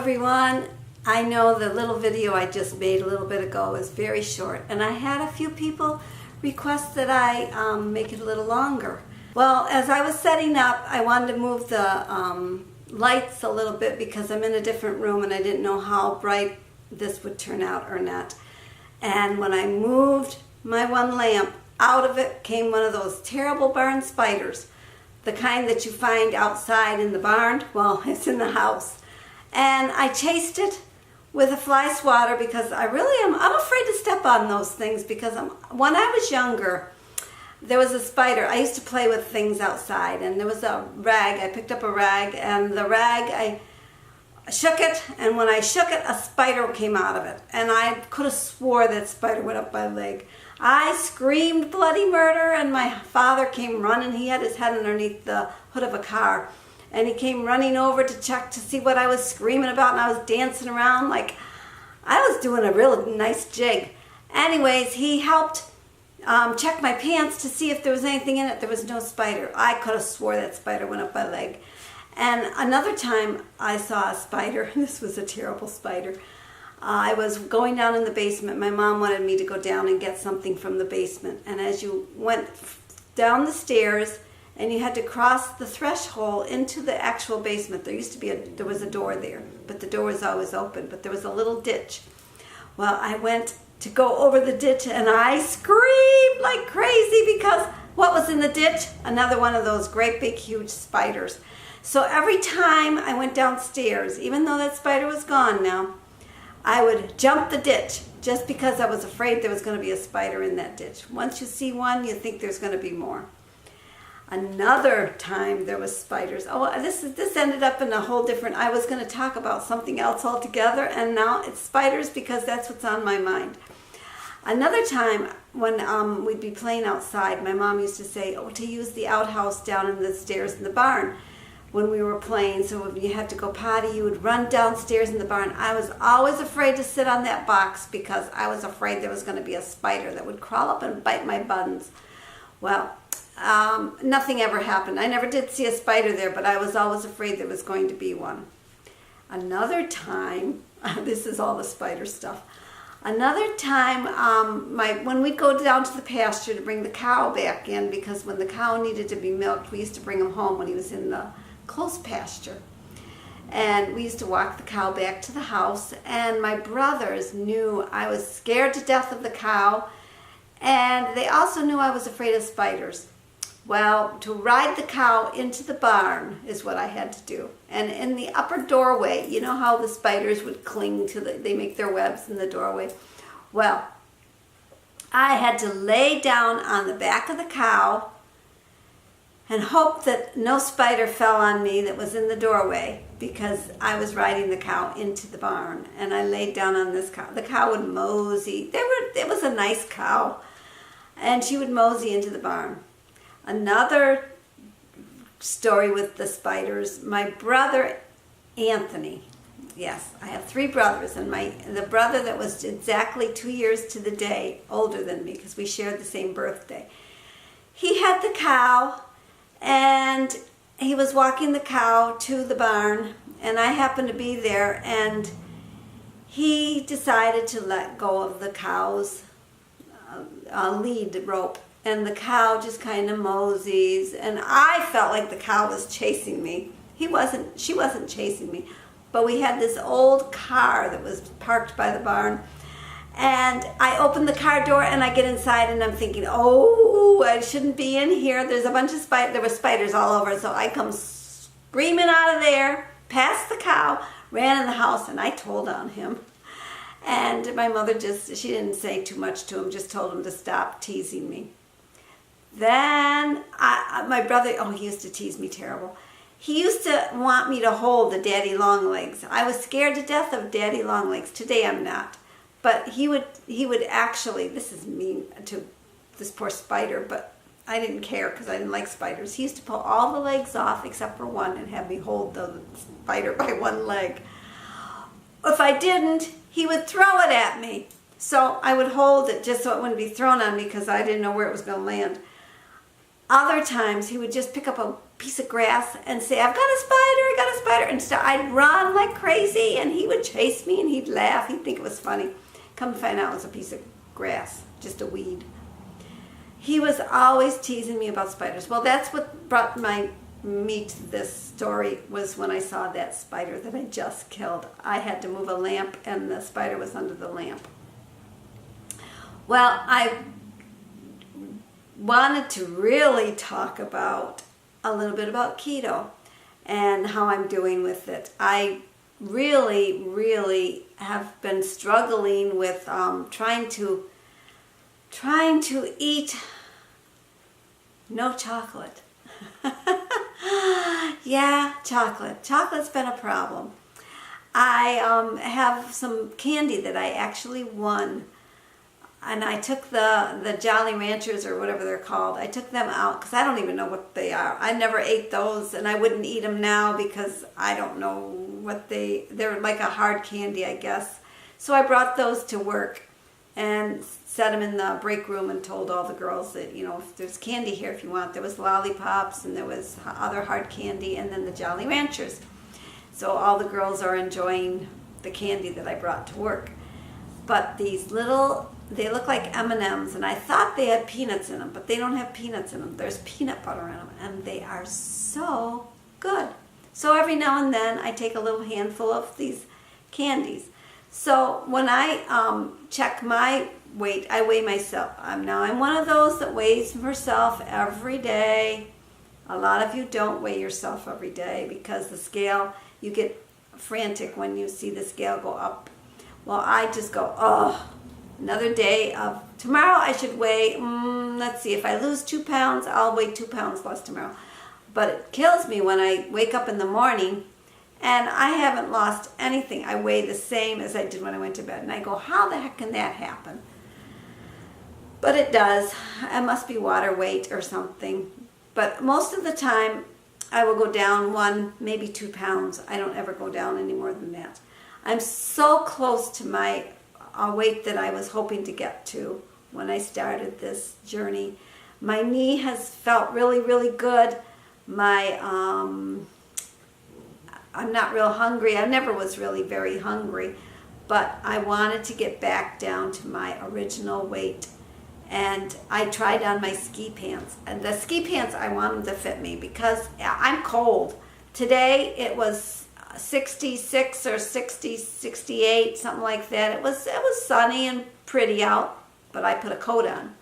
everyone. I know the little video I just made a little bit ago was very short, and I had a few people request that I make it a little longer. Well, as I was setting up, I wanted to move the lights a little bit because I'm in a different room and I didn't know how bright this would turn out or not. And when I moved my one lamp, out of it came one of those terrible barn spiders, the kind that you find outside in the barn. Well, it's in the house. And I chased it with a fly swatter because I'm afraid to step on those things because when I was younger, there was a spider. I used to play with things outside, and there was a rag. I picked up a rag, and the rag, I shook it, and when I shook it, a spider came out of it. And I could have swore that spider went up my leg. I screamed bloody murder, and my father came running. He had his head underneath the hood of a car, and he came running over to check to see what I was screaming about, and I was dancing around like I was doing a real nice jig. Anyways, he helped check my pants to see if there was anything in it. There was no spider. I could have swore that spider went up my leg. And another time I saw a spider. This was a terrible spider. I was going down in the basement. My mom wanted me to go down and get something from the basement. And as you went down the stairs and you had to cross the threshold into the actual basement, there was a door there, but the door was always open, but there was a little ditch. Well, I went to go over the ditch and I screamed like crazy because what was in the ditch? Another one of those great big huge spiders. So every time I went downstairs, even though that spider was gone now, I would jump the ditch just because I was afraid there was going to be a spider in that ditch. Once you see one, you think there's going to be more. Another time there was spiders. Oh, this ended up in a whole different, I was going to talk about something else altogether, and now it's spiders because that's what's on my mind. Another time when we'd be playing outside, my mom used to say, to use the outhouse down in the stairs in the barn when we were playing. So when you had to go potty, you would run downstairs in the barn. I was always afraid to sit on that box because I was afraid there was going to be a spider that would crawl up and bite my buns. Well, nothing ever happened. I never did see a spider there, but I was always afraid there was going to be one. Another time, this is all the spider stuff. Another time, when we'd go down to the pasture to bring the cow back in, because when the cow needed to be milked, we used to bring him home when he was in the close pasture. And we used to walk the cow back to the house, and my brothers knew I was scared to death of the cow, and they also knew I was afraid of spiders. Well, to ride the cow into the barn is what I had to do. And in the upper doorway, you know how the spiders would cling to they make their webs in the doorway? Well, I had to lay down on the back of the cow and hope that no spider fell on me that was in the doorway because I was riding the cow into the barn. And I laid down on this cow. The cow would mosey. It was a nice cow. And she would mosey into the barn. Another story with the spiders, my brother Anthony, yes, I have 3 brothers, and the brother that was exactly 2 years to the day older than me because we shared the same birthday. He had the cow, and he was walking the cow to the barn, and I happened to be there, and he decided to let go of the cow's lead rope. And the cow just kind of moseys, and I felt like the cow was chasing me. She wasn't chasing me, but we had this old car that was parked by the barn, and I opened the car door and I get inside and I'm thinking, oh, I shouldn't be in here. There's a bunch of spiders. There were spiders all over, so I come screaming out of there, past the cow, ran in the house, and I told on him. And my mother she didn't say too much to him, just told him to stop teasing me. Then my brother, he used to tease me terrible. He used to want me to hold the daddy long legs. I was scared to death of daddy long legs. Today I'm not. But he would actually, this is mean to this poor spider, but I didn't care because I didn't like spiders. He used to pull all the legs off except for one and have me hold the spider by one leg. If I didn't, he would throw it at me. So I would hold it just so it wouldn't be thrown on me because I didn't know where it was going to land. Other times he would just pick up a piece of grass and say, I've got a spider, I got a spider. And so I'd run like crazy and he would chase me and he'd laugh. He'd think it was funny. Come to find out it was a piece of grass, just a weed. He was always teasing me about spiders. Well, that's what brought me to this story, was when I saw that spider that I just killed. I had to move a lamp and the spider was under the lamp. Well, I wanted to really talk about a little bit about keto and how I'm doing with it. I really have been struggling with trying to eat no chocolate. Yeah, chocolate. Chocolate's been a problem. I have some candy that I actually won. And I took the Jolly Ranchers, or whatever they're called, I took them out because I don't even know what they are. I never ate those, and I wouldn't eat them now because I don't know what they're like a hard candy, I guess. So I brought those to work and set them in the break room and told all the girls that, you know, if there's candy here if you want. There was lollipops and there was other hard candy and then the Jolly Ranchers. So all the girls are enjoying the candy that I brought to work. But these little, they look like M&Ms, and I thought they had peanuts in them, but they don't have peanuts in them. There's peanut butter in them, and they are so good. So every now and then I take a little handful of these candies. So when I check my weight, I weigh myself. I'm one of those that weighs herself every day. A lot of you don't weigh yourself every day because the scale, you get frantic when you see the scale go up. Well, I just go, oh, another day of, tomorrow I should weigh, let's see, if I lose 2 pounds, I'll weigh 2 pounds less tomorrow. But it kills me when I wake up in the morning and I haven't lost anything. I weigh the same as I did when I went to bed. And I go, how the heck can that happen? But it does. It must be water weight or something. But most of the time, I will go down 1, maybe 2 pounds. I don't ever go down any more than that. I'm so close to my weight that I was hoping to get to when I started this journey. My knee has felt really good. I'm not real hungry. I never was really very hungry, but I wanted to get back down to my original weight. And I tried on my ski pants. And the ski pants, I want them to fit me because I'm cold. Today it was 66 or 60, 68, something like that. It was sunny and pretty out, but I put a coat on.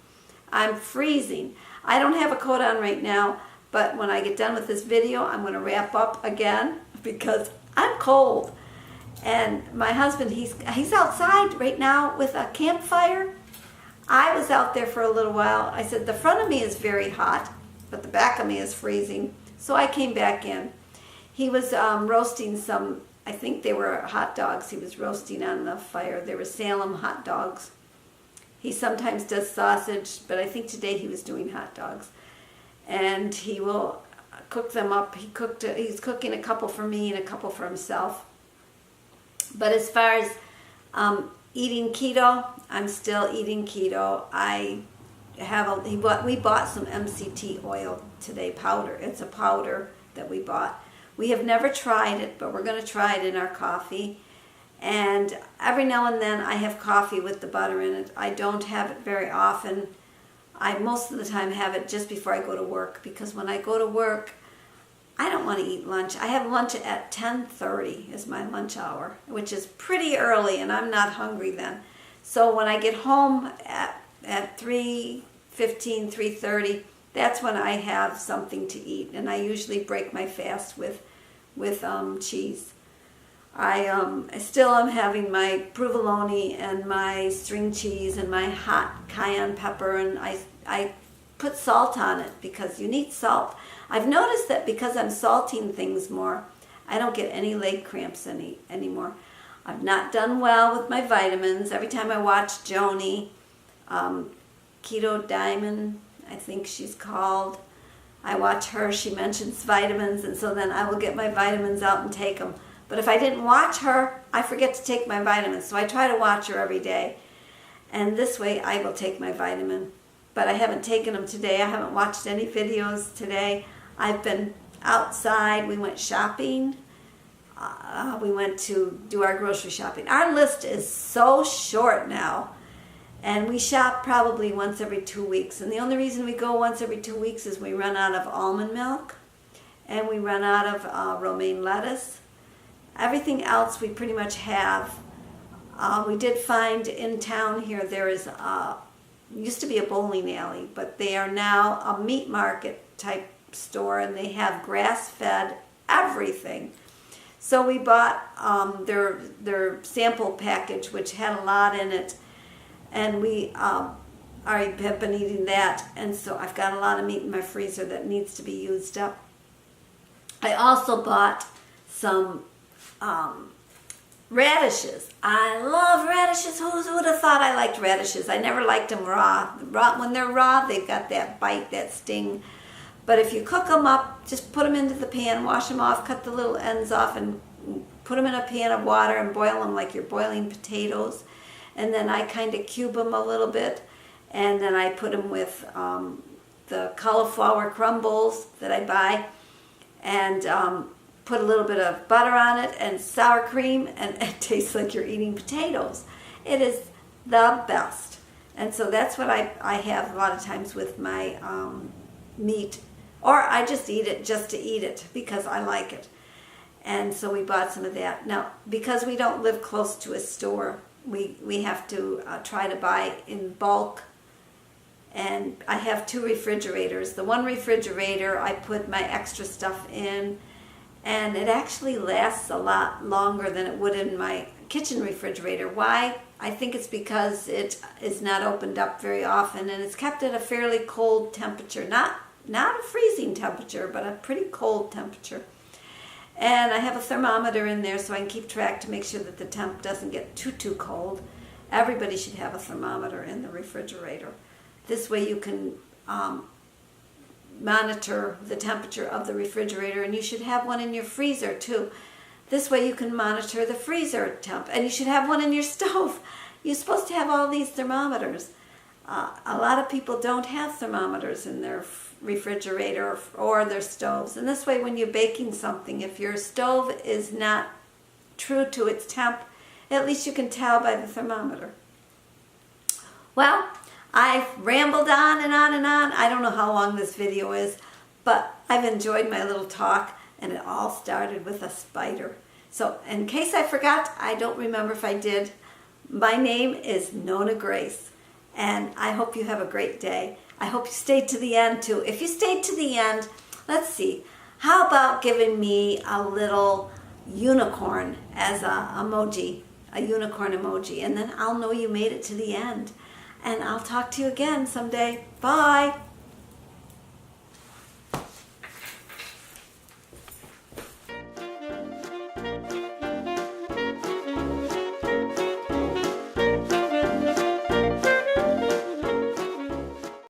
I'm freezing. I don't have a coat on right now, but when I get done with this video, I'm going to wrap up again because I'm cold. And my husband, he's outside right now with a campfire. I was out there for a little while. I said, the front of me is very hot, but the back of me is freezing. So I came back in. He was roasting some, I think they were hot dogs he was roasting on the fire. They were Salem hot dogs. He sometimes does sausage, but I think today he was doing hot dogs. And he will cook them up. He's cooking a couple for me and a couple for himself. But as far as eating keto, I'm still eating keto. We bought some MCT oil today, powder. It's a powder that we bought. We have never tried it, but we're going to try it in our coffee. And every now and then I have coffee with the butter in it. I don't have it very often. I most of the time have it just before I go to work, because when I go to work, I don't want to eat lunch. I have lunch at 10:30 is my lunch hour, which is pretty early, and I'm not hungry then. So when I get home at 3:15, 3:30, that's when I have something to eat, and I usually break my fast with cheese. I still am having my provolone and my string cheese and my hot cayenne pepper, and I put salt on it because you need salt. I've noticed that because I'm salting things more, I don't get any leg cramps anymore. I've not done well with my vitamins. Every time I watch Joni, Keto Diamond, I think she's called, I watch her, she mentions vitamins, and so then I will get my vitamins out and take them. But if I didn't watch her, I forget to take my vitamins. So I try to watch her every day. And this way I will take my vitamin. but I haven't taken them today. I haven't watched any videos today. I've been outside. We went shopping. We went to do our grocery shopping. Our list is so short now. And we shop probably once every 2 weeks. And the only reason we go once every 2 weeks is we run out of almond milk. And we run out of romaine lettuce. Everything else we pretty much have. We did find in town here there is used to be a bowling alley, but they are now a meat market type store, and they have grass-fed everything. So we bought their sample package, which had a lot in it, and we have been eating that, and so I've got a lot of meat in my freezer that needs to be used up. I also bought some radishes. I love radishes. Who would have thought I liked radishes? I never liked them raw. When they're raw, they've got that bite, that sting. But if you cook them up, just put them into the pan, wash them off, cut the little ends off, and put them in a pan of water and boil them like you're boiling potatoes. And then I kind of cube them a little bit, and then I put them with the cauliflower crumbles that I buy, and put a little bit of butter on it and sour cream, and it tastes like you're eating potatoes. It is the best. And so that's what I have a lot of times with my meat. Or I just eat it just to eat it because I like it. And so we bought some of that. Now, because we don't live close to a store, we have to try to buy in bulk. And I have 2 refrigerators. The one refrigerator, I put my extra stuff in, and it actually lasts a lot longer than it would in my kitchen refrigerator. Why? I think it's because it is not opened up very often, and it's kept at a fairly cold temperature. Not a freezing temperature, but a pretty cold temperature. And I have a thermometer in there so I can keep track to make sure that the temp doesn't get too cold. Everybody should have a thermometer in the refrigerator. This way you can monitor the temperature of the refrigerator, and you should have one in your freezer too. This way you can monitor the freezer temp, and you should have one in your stove. You're supposed to have all these thermometers. A lot of people don't have thermometers in their refrigerator or their stoves, and this way when you're baking something, if your stove is not true to its temp, at least you can tell by the thermometer. Well, I've rambled on and on and on. I don't know how long this video is, but I've enjoyed my little talk, and it all started with a spider. So in case I forgot, I don't remember if I did, my name is Nona Grace, and I hope you have a great day. I hope you stayed to the end too. If you stayed to the end, let's see, how about giving me a little unicorn as a emoji, a unicorn emoji, and then I'll know you made it to the end. And I'll talk to you again someday. Bye.